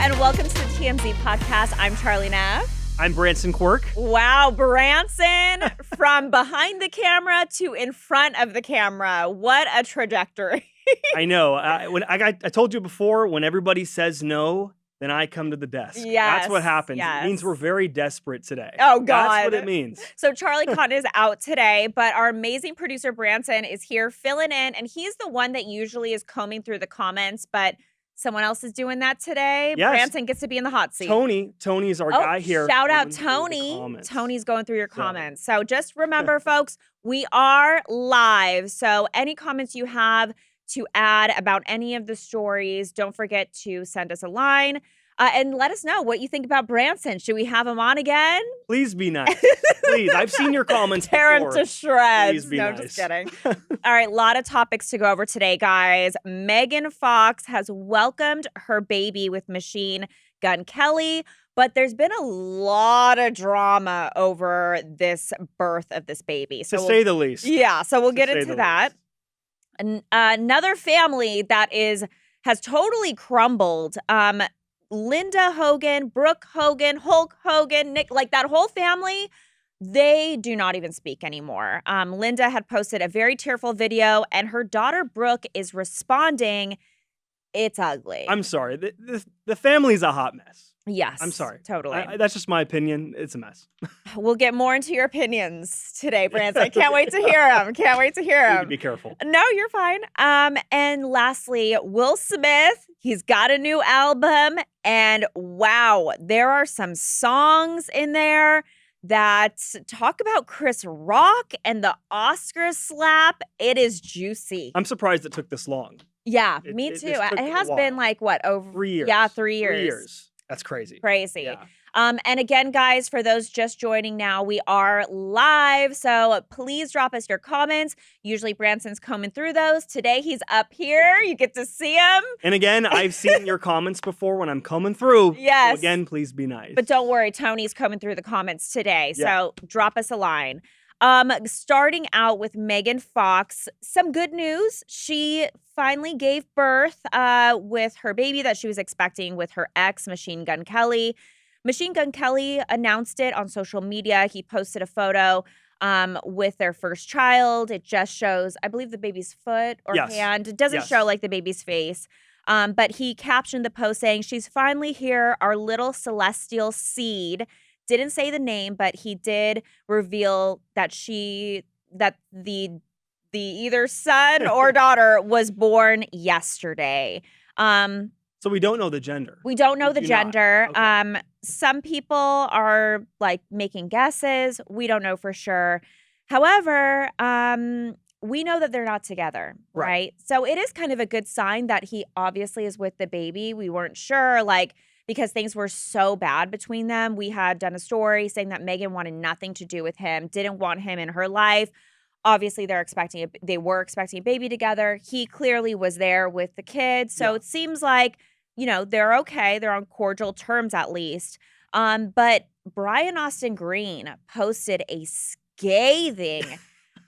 and welcome to the TMZ podcast. I'm Charlie Neff. I'm Branson Quirke. Wow, Branson, from behind the camera to in front of the camera. What a trajectory. I know. I told you before, when everybody says no, then I come to the desk. Yes. That's what happens. Yes. It means we're very desperate today. Oh, God. That's what it means. So Charlie Cotton is out today, but our amazing producer, Branson, is here filling in, and he's the one that usually is combing through the comments, but someone else is doing that today. Yes. Branson gets to be in the hot seat. Tony's our guy here. Shout out Tony. Tony's going through your comments. So just remember, folks, we are live. So any comments you have to add about any of the stories, don't forget to send us a line and let us know what you think about Branson. Should we have him on again? Please be nice. Please. I've seen your comments Tear before. him to shreds. Please be no, nice. Just kidding. All right, a lot of topics to go over today, guys. Megan Fox has welcomed her baby with Machine Gun Kelly, but there's been a lot of drama over this birth of this baby. To say the least. Yeah, so we'll get into that. Another family that has totally crumbled. Linda Hogan, Brooke Hogan, Hulk Hogan, Nick, like that whole family, they do not even speak anymore. Linda had posted a very tearful video, and her daughter Brooke is responding. It's ugly. I'm sorry. The family's a hot mess. Yes. I'm sorry. Totally. That's just my opinion. It's a mess. We'll get more into your opinions today, Branson. I can't wait to hear them. Can't wait to hear them. You need to be careful. No, you're fine. And lastly, Will Smith, he's got a new album, and wow, there are some songs in there that talk about Chris Rock and the Oscar slap. It is juicy. I'm surprised it took this long. Yeah, me too. It has been like, what, over 3 years. Yeah, 3 years. 3 years. That's crazy. Crazy. Yeah. And again, guys, for those just joining now, we are live. So please drop us your comments. Usually Branson's combing through those. Today he's up here. You get to see him. And again, I've seen your comments before when I'm coming through. Yes. So again, please be nice. But don't worry, Tony's coming through the comments today. Yeah. So drop us a line. Starting out with Megan Fox, some good news. She finally gave birth with her baby that she was expecting with her ex, Machine Gun Kelly. Machine Gun Kelly announced it on social media. He posted a photo with their first child. It just shows, I believe, the baby's foot or hand. It doesn't show like the baby's face. But he captioned the post saying, "She's finally here, our little celestial seed." Didn't say the name, but he did reveal that the either son or daughter was born yesterday. So we don't know the gender. We don't know the gender. Okay. Some people are like making guesses. We don't know for sure. However, we know that they're not together, right? So it is kind of a good sign that he obviously is with the baby. We weren't sure, because things were so bad between them. We had done a story saying that Megan wanted nothing to do with him, didn't want him in her life. Obviously, they were expecting a baby together. He clearly was there with the kids. So it seems like, they're okay. They're on cordial terms at least. But Brian Austin Green posted a scathing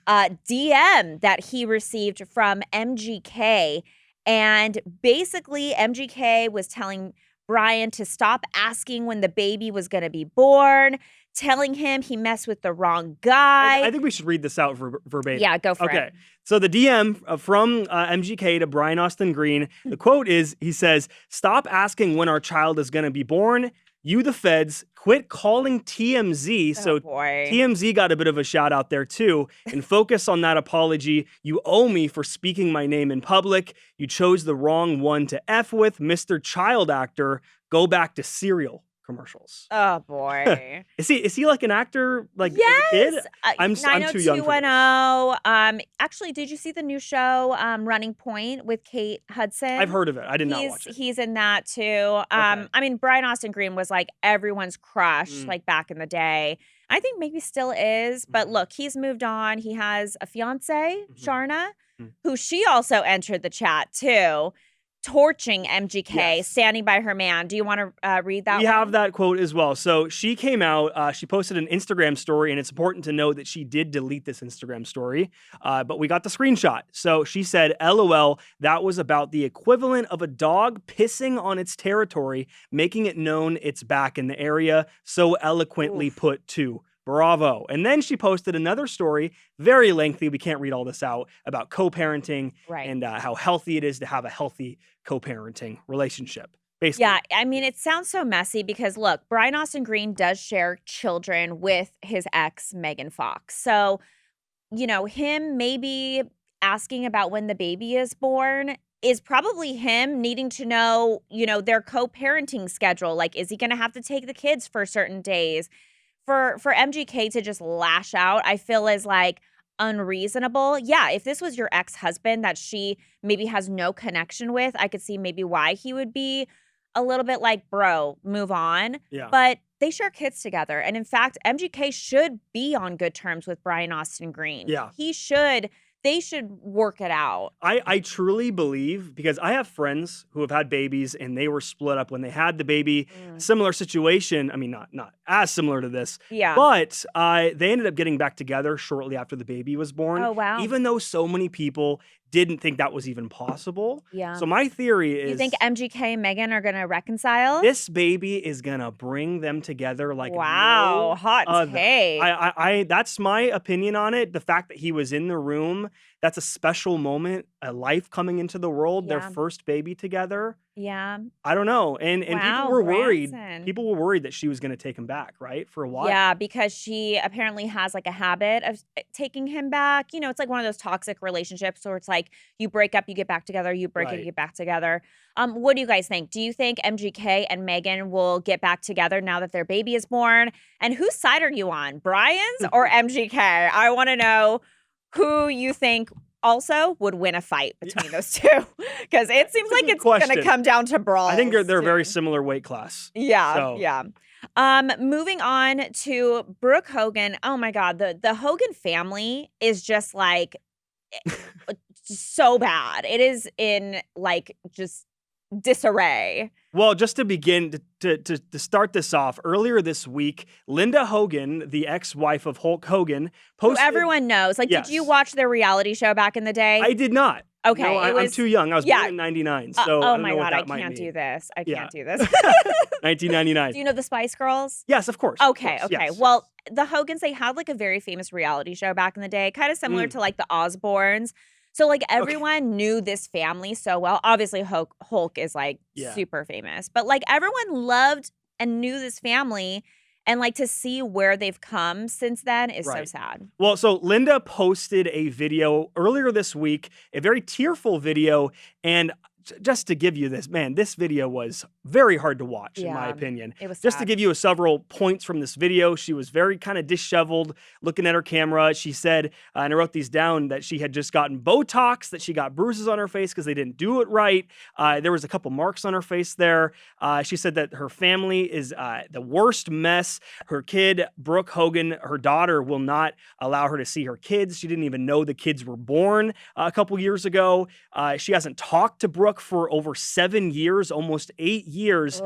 DM that he received from MGK. And basically, MGK was telling Brian to stop asking when the baby was going to be born, telling him he messed with the wrong guy. I think we should read this out verbatim. Yeah, go for it. Okay. So the DM from MGK to Brian Austin Green, the quote is, he says, "Stop asking when our child is going to be born. You, the feds, quit calling TMZ." So TMZ got a bit of a shout out there too. And focus on that apology. You owe me for speaking my name in public. You chose the wrong one to F with, Mr. Child Actor. Go back to Serial commercials. Oh boy. Is he like an actor like yes. as a kid? I'm too young for this. Actually, did you see the new show Running Point with Kate Hudson? I've heard of it. I did not watch it. He's in that too. I mean, Brian Austin Green was like everyone's crush like back in the day. I think maybe still is, but look, he's moved on. He has a fiance, Sharna, who she also entered the chat too. torching MGK, Yes. standing by her man. Do you want to read that? We have that quote as well. So she came out, she posted an Instagram story, and it's important to note that she did delete this Instagram story, but we got the screenshot. So she said, LOL, that was about the equivalent of a dog pissing on its territory, making it known it's back in the area. So eloquently put too. Bravo. And then she posted another story, very lengthy. We can't read all this out, about co-parenting and how healthy it is to have a healthy co-parenting relationship. Basically. Yeah, I mean, it sounds so messy because, look, Brian Austin Green does share children with his ex, Megan Fox. So, you know, him maybe asking about when the baby is born is probably him needing to know, you know, their co-parenting schedule. Like, is he going to have to take the kids for certain days? For MGK to just lash out, I feel is like unreasonable. Yeah, if this was your ex-husband that she maybe has no connection with, I could see maybe why he would be a little bit like, bro, move on. Yeah. But they share kids together. And in fact, MGK should be on good terms with Brian Austin Green. Yeah. They should work it out. I truly believe, because I have friends who have had babies and they were split up when they had the baby. Similar situation. I mean, not as similar to this. Yeah. But they ended up getting back together shortly after the baby was born. Oh, wow. Even though so many people didn't think that was even possible. Yeah. So my theory is, you think MGK and Megan are going to reconcile? This baby is going to bring them together like wow, no hot other. take. I that's my opinion on it. The fact that he was in the room, that's a special moment, a life coming into the world, their first baby together. Yeah. I don't know. And Wow, people were worried. Branson. People were worried that she was going to take him back, right? For a while. Yeah, because she apparently has like a habit of taking him back. You know, it's like one of those toxic relationships where it's like you break up, you get back together, you break up, you get back together. What do you guys think? Do you think MGK and Megan will get back together now that their baby is born? And whose side are you on, Brian's or MGK? I want to know who you think also would win a fight between those two, because it seems like it's going to come down to brawls. I think they're very similar weight class. Yeah, so. yeah. Moving on to Brooke Hogan. Oh my God, the Hogan family is just like so bad. It is in like just disarray. Well, just to begin, to start this off, earlier this week, Linda Hogan, the ex-wife of Hulk Hogan, posted... Who everyone knows. Like, did you watch their reality show back in the day? I did not. Okay. No, I'm too young. I was born in 99, so oh I don't my know what God, that I might can't mean. do this. I can't do this. 1999. Do you know the Spice Girls? Yes, of course. Okay, of course, okay. Yes. Well, the Hogans, they had like a very famous reality show back in the day, kind of similar to like the Osbournes. So like everyone knew this family so well. Obviously Hulk is like super famous, but like everyone loved and knew this family, and like to see where they've come since then is so sad. Well, so Linda posted a video earlier this week, a very tearful video, and just to give you this, man, this video was very hard to watch, in my opinion. It was just sad. to give you several points from this video, she was very kind of disheveled, looking at her camera. She said, and I wrote these down, that she had just gotten Botox, that she got bruises on her face because they didn't do it right. There was a couple marks on her face there. She said that her family is the worst mess. Her kid, Brooke Hogan, her daughter, will not allow her to see her kids. She didn't even know the kids were born a couple years ago. She hasn't talked to Brooke for over 7 years, almost 8 years.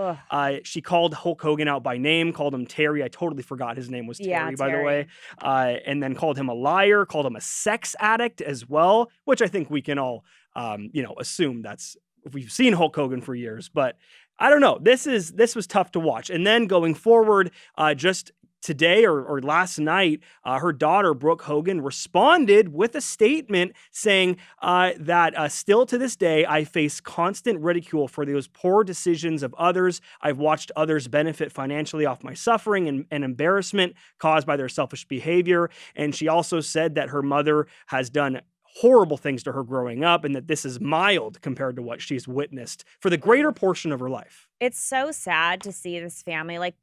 She called Hulk Hogan out by name, called him Terry. I totally forgot his name was Terry, by the way. And then called him a liar, called him a sex addict as well, which I think we can all, assume that's, if we've seen Hulk Hogan for years. But I don't know. This was tough to watch. And then going forward, just today or last night, her daughter, Brooke Hogan, responded with a statement saying that still to this day, I face constant ridicule for those poor decisions of others. I've watched others benefit financially off my suffering and embarrassment caused by their selfish behavior. And she also said that her mother has done horrible things to her growing up, and that this is mild compared to what she's witnessed for the greater portion of her life. It's so sad to see this family. Like,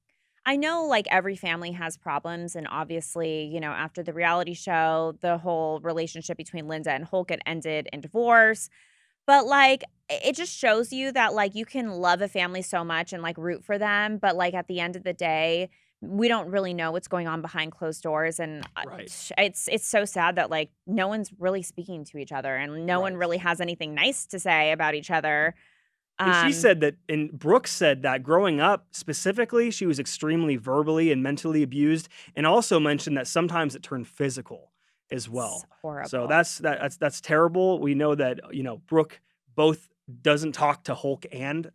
I know like every family has problems, and obviously, you know, after the reality show, the whole relationship between Linda and Hulk had ended in divorce. But like, it just shows you that like you can love a family so much and like root for them, but like at the end of the day, we don't really know what's going on behind closed doors. And it's so sad that like no one's really speaking to each other, and no one really has anything nice to say about each other. And she said that, and Brooke said that growing up, specifically, she was extremely verbally and mentally abused, and also mentioned that sometimes it turned physical as well. Horrible. So that's terrible. We know that, Brooke both doesn't talk to Hulk and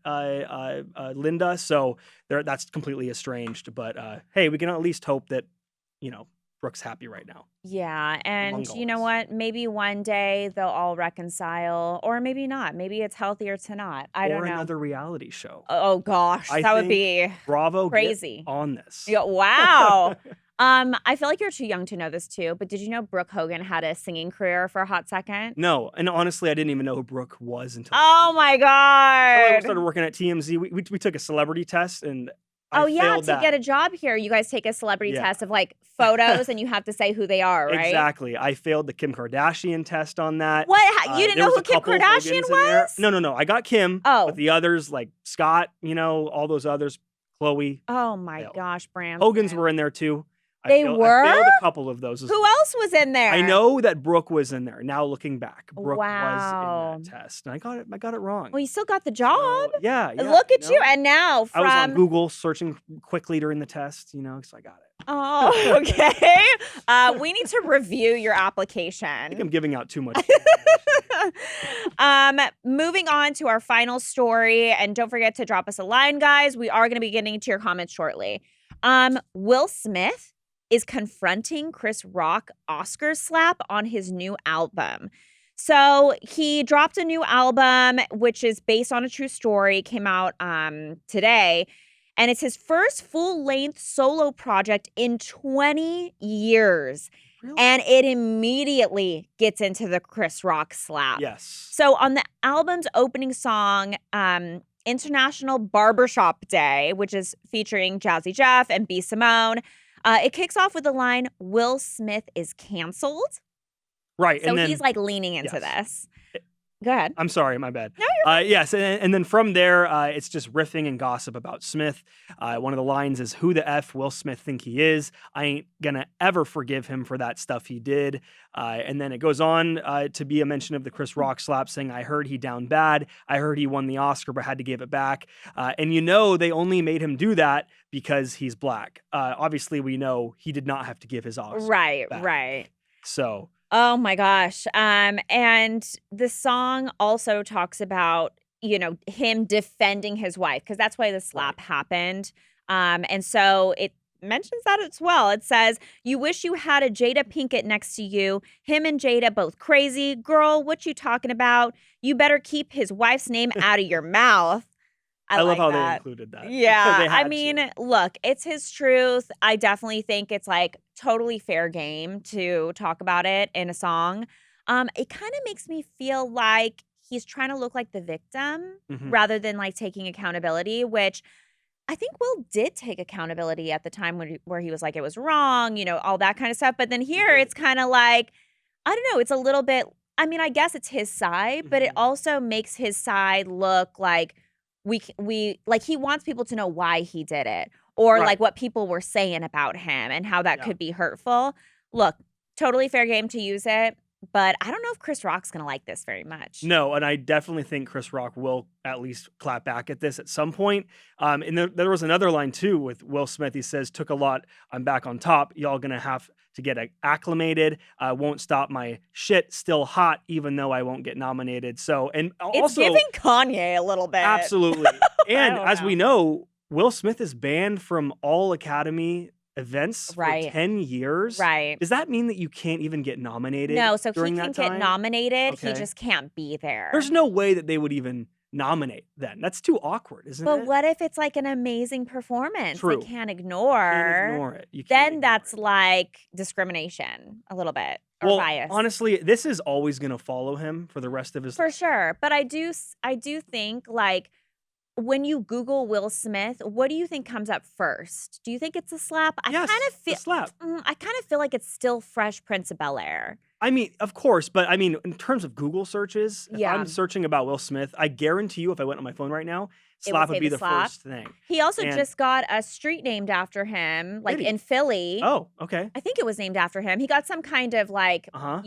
Linda, so that's completely estranged. But hey, we can at least hope that, Brooke's happy right now. Yeah, and you know us. what? Maybe one day they'll all reconcile, or maybe not. Maybe it's healthier to not. I don't Or know. another reality show. Oh gosh, I that would think be Bravo, crazy. get on this. Yeah, wow. I feel like you're too young to know this too, but did you know Brooke Hogan had a singing career for a hot second? No, and honestly, I didn't even know who Brooke was until Oh my until I God. started working at TMZ. We took a celebrity test, and Oh I yeah, failed to that. get a job here, you guys take a celebrity Yeah. test of like photos and you have to say who they are, right? Exactly. I failed the Kim Kardashian test on that. What? You didn't There know was who a Kim couple Kardashian Hogans in there. was? No. I got Kim. Oh. But the others, like Scott, all those others, Chloe. Oh my failed. gosh, Branson. Hogans were in there too. They I were? failed a couple of those as Who well. else was in there? I know that Brooke was in there. Now looking back, Brooke Wow. was in that test, and I got it wrong. Well, you still got the job. So, yeah. Look at you. And now I was on from Google searching quickly during the test, so I got it. Oh, okay. We need to review your I think application. I'm giving out too much. Moving on to our final story, and don't forget to drop us a line, guys. We are going to be getting to your comments shortly. Will Smith is confronting Chris Rock Oscar slap on his new album. So he dropped a new album, which is based on a true story, came out today. And it's his first full-length solo project in 20 years. Really? And it immediately gets into the Chris Rock slap. Yes. So on the album's opening song, International Barbershop Day, which is featuring Jazzy Jeff and B. Simone, it kicks off with the line, Will Smith is canceled. Right. So and then, he's like leaning into this. Go ahead. I'm sorry, my bad. No, you're yes, and then from there, it's just riffing and gossip about Smith. One of the lines is, "Who the F Will Smith think he is? I ain't gonna ever forgive him for that stuff he did." And then it goes on to be a mention of the Chris Rock slap, saying, "I heard he down bad. I heard he won the Oscar but had to give it back." And they only made him do that because he's black. Obviously, we know he did not have to give his Oscar back. Right. So. Oh my gosh. And the song also talks about, him defending his wife, because that's why the slap happened. And so it mentions that as well. It says, "You wish you had a Jada Pinkett next to you. Him and Jada both crazy. Girl, what you talking about? You better keep his wife's name out of your mouth." I love like how that. they included that. Yeah. They I had mean, to. look, it's his truth. I definitely think it's like totally fair game to talk about it in a song. It kind of makes me feel like he's trying to look like the victim rather than like taking accountability, which I think Will did take accountability at the time where he was like, it was wrong, all that kind of stuff. But then here it's kind of like, I don't know, it's a little bit, I mean, I guess it's his side, but it also makes his side look like we like he wants people to know why he did it, or like what people were saying about him and how that could be hurtful. Look, totally fair game to use it, but I don't know if Chris Rock's gonna like this very much. No, and I definitely think Chris Rock will at least clap back at this at some point. And there was another line too with Will Smith. He says, "Took a lot. I'm back on top. Y'all gonna have to get acclimated. I won't stop my shit. Still hot, even though I won't get nominated." So, and It's also giving Kanye a little bit. absolutely. And don't as know. we know, Will Smith is banned from all Academy events for Right. 10 years. Right. Does that mean that you can't even get nominated? No, so he during can that get time? nominated. He Okay. just can't be there. There's no way that they would even nominate then. That's too awkward, isn't But it? what if it's like an amazing performance True. they can't ignore? Can't ignore it. You can't Then ignore that's it. like discrimination a little bit, or Well, bias. honestly, this is always going to follow him for the rest of his For life. sure. But I do think like when you Google Will Smith, what do you think comes up first? Do you think it's a slap? Yes, the slap. I kind of feel like it's still Fresh Prince of Bel-Air. I mean, of course, but I mean, in terms of Google searches, if Yeah. I'm searching about Will Smith, I guarantee you if I went on my phone right now, It would slap say would be the the slap. first thing. He also And- just got a street named after him, like Did he? in Philly. Oh, okay. I think it was named after him. He got some kind of like, Uh-huh.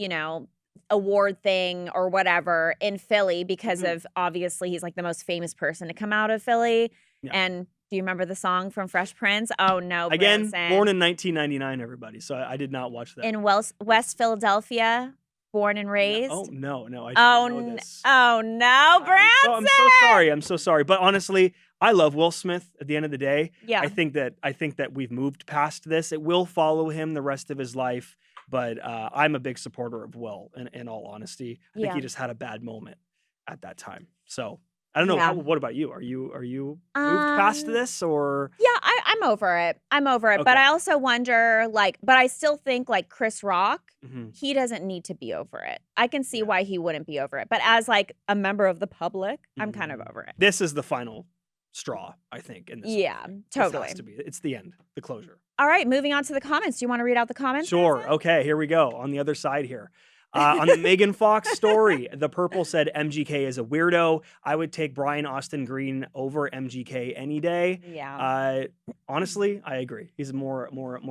award thing or whatever in Philly because Mhm. of obviously he's like the most famous person to come out of Philly. Yeah. And do you remember the song from Fresh Prince? Oh no, Again, Branson. born in 1999, everybody. So I did not watch that. In West Philadelphia, born and raised. Oh no, I Oh, didn't know this. oh no, Branson. I'm so sorry. I'm so sorry. But honestly, I love Will Smith. At the end of the day, Yeah. I think that we've moved past this. It will follow him the rest of his life. But I'm a big supporter of Will. In all honesty, I think Yeah. he just had a bad moment at that time. So I don't know. Yeah. What about you? Are you moved past this or? Yeah, I'm over it. I'm over it. But Okay. I also wonder, but I still think like Chris Rock, Mhm. he doesn't need to be over it. I can see Yeah. why he wouldn't be over it. But as like a member of the public, I'm kind of Mhm. over it. This is the final straw, I think. In this whole Yeah, thing. This totally. has to be. It's the end, the closure. All right, moving on to the comments. Do you want to read out the comments? Sure. Branson? Okay, here we go. On the other side here. On the Megan Fox story, the Purple said MGK is a weirdo. I would take Brian Austin Green over MGK any day. Yeah. Honestly, I agree. He's a more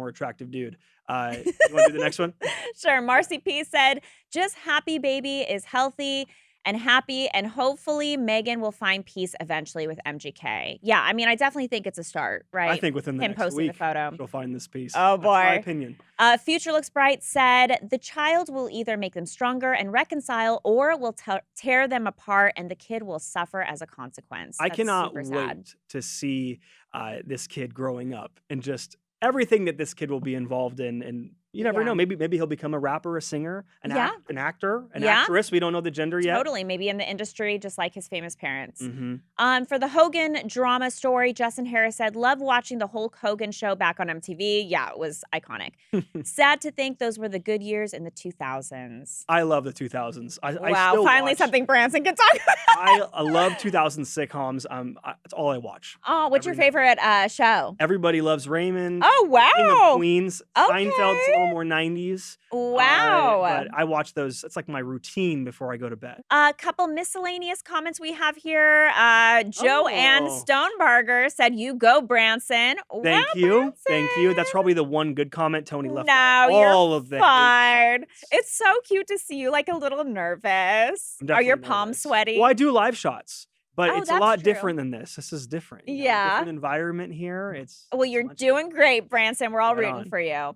attractive dude. You want to do the next one? Sure. Marcy P said, just happy baby is healthy and happy, and hopefully Megan will find peace eventually with MGK. Yeah, I mean, I definitely think it's a start, right? I think within the Him next posting week, the photo. she'll find this piece. Oh, That's my boy. opinion. Future Looks Bright said, the child will either make them stronger and reconcile, or will tear them apart, and the kid will suffer as a consequence. I That's cannot super sad. wait to see this kid growing up and just everything that this kid will be involved in. And you never Yeah. know. Maybe he'll become a rapper, a singer, an Yeah. actor, an Yeah. actress. We don't know the gender yet. Totally. Maybe in the industry, just like his famous parents. Mm-hmm. For the Hogan drama story, Justin Harris said, love watching the Hulk Hogan show back on MTV. Yeah, it was iconic. Sad to think those were the good years in the 2000s. I love the 2000s. I Wow, still finally watch, something Branson can talk about. I love 2000s sitcoms. That's all I watch. Oh, what's your every night. favorite show? Everybody Loves Raymond. Oh, King of wow. Queens. Okay. Seinfeld's a little more 90s. Wow. But I watch those. It's like my routine before I go to bed. A couple miscellaneous comments we have here. Joanne Oh. Stonebarger said, you go, Branson. Thank Wow, you. Thank you. That's Branson. probably the one good comment Tony left No, out. you're All of the hate fine. comments. It's so cute to see you like a little nervous. I'm Are your definitely palms nervous. sweaty? Well, I do live shots, but Oh, it's a that's lot true. different than this. This is different. You know, Yeah. different environment here. Well, you're much doing great, Branson. We're all Right rooting on. for you.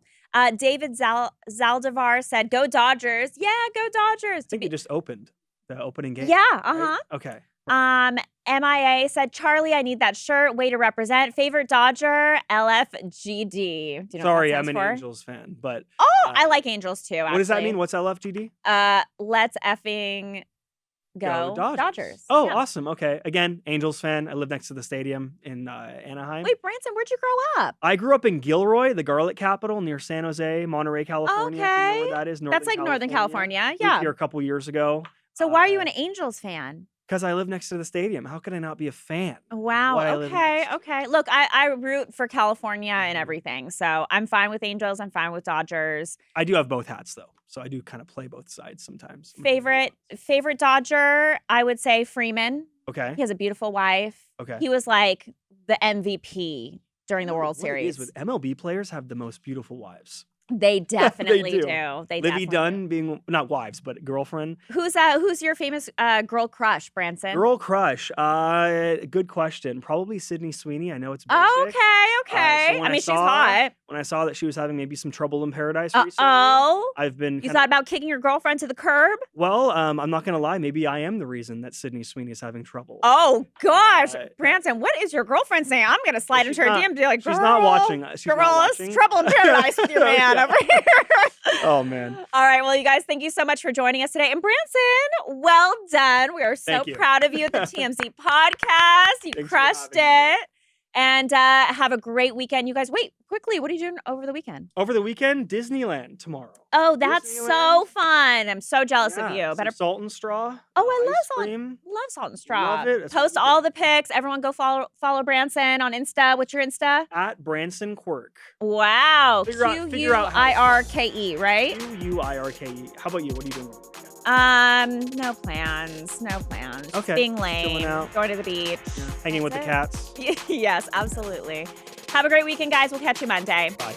David Zaldivar said, go Dodgers. Yeah, go Dodgers. I think you just opened the opening game. Yeah, right? uh-huh. Okay. MIA said, Charlie, I need that shirt. Way to represent. Favorite Dodger, LFGD. Do you know Sorry, what that I'm stands an for? Angels fan, but Oh, I like Angels too, actually. what does that mean? What's LFGD? Let's effing go Dodgers. Oh, Yeah. awesome. Okay. Again, Angels fan. I live next to the stadium in Anaheim. Wait, Branson, where'd you grow up? I grew up in Gilroy, the garlic capital near San Jose, Monterey, California. If you know Okay. where that is. That's like Northern California. Moved Yeah. here a couple years ago. So why are you an Angels fan? Because I live next to the stadium. How could I not be a fan? Wow. Why I live Okay. next. Okay. Look, I root for California and Mhm. everything. So I'm fine with Angels. I'm fine with Dodgers. I do have both hats though, so I do kind of play both sides sometimes. I'm a big Favorite Dodger, I would say Freeman. Okay. He has a beautiful wife. Okay. He was like the MVP during the World What it is Series. with MLB players have the most beautiful wives. They definitely do. do. They Livy definitely Dunn being not wives, but girlfriend. do. Who's your famous girl crush, Branson? Girl crush. Good question. Probably Sydney Sweeney. I know it's basic. Oh, okay. so when I I mean, she's saw- hot. When I saw that she was having maybe some trouble in paradise recently, Oh. I've been You kinda- thought about kicking your girlfriend to the curb? well, I'm not gonna lie. Maybe I am the reason that Sydney Sweeney is having trouble. Oh gosh, Uh, Branson, what is your girlfriend saying? I'm gonna slide she's into her not- DM and be like, she's not "Girl, watching. She's not girl, it's watching. trouble in paradise with your man Yeah. over here." Oh man. All right, well, you guys, thank you so much for joining us today. And Branson, well done. We are so Thank you. proud of you at the TMZ podcast. You Thanks for crushed having me. it. And have a great weekend. You guys, wait, quickly, what are you doing over the weekend? Over the weekend, Disneyland tomorrow. Oh, that's so Disneyland. fun. I'm so jealous of Yeah, you. some Better salt and straw. Oh, I ice love salt. cream. Love Salt and Straw. Love it. That's what Post we all do. the pics. Everyone go follow Branson on Insta. What's your Insta? At Branson Quirke. Wow. Figure out how to- QUIRKE, right? QUIRKE. How about you? What are you doing over the weekend? No plans. No plans. Just Okay. being Chilling lame. out. Going to the beach. Hanging with That's the cats. Yes, absolutely. Have a great weekend, guys. We'll catch you Monday. Bye.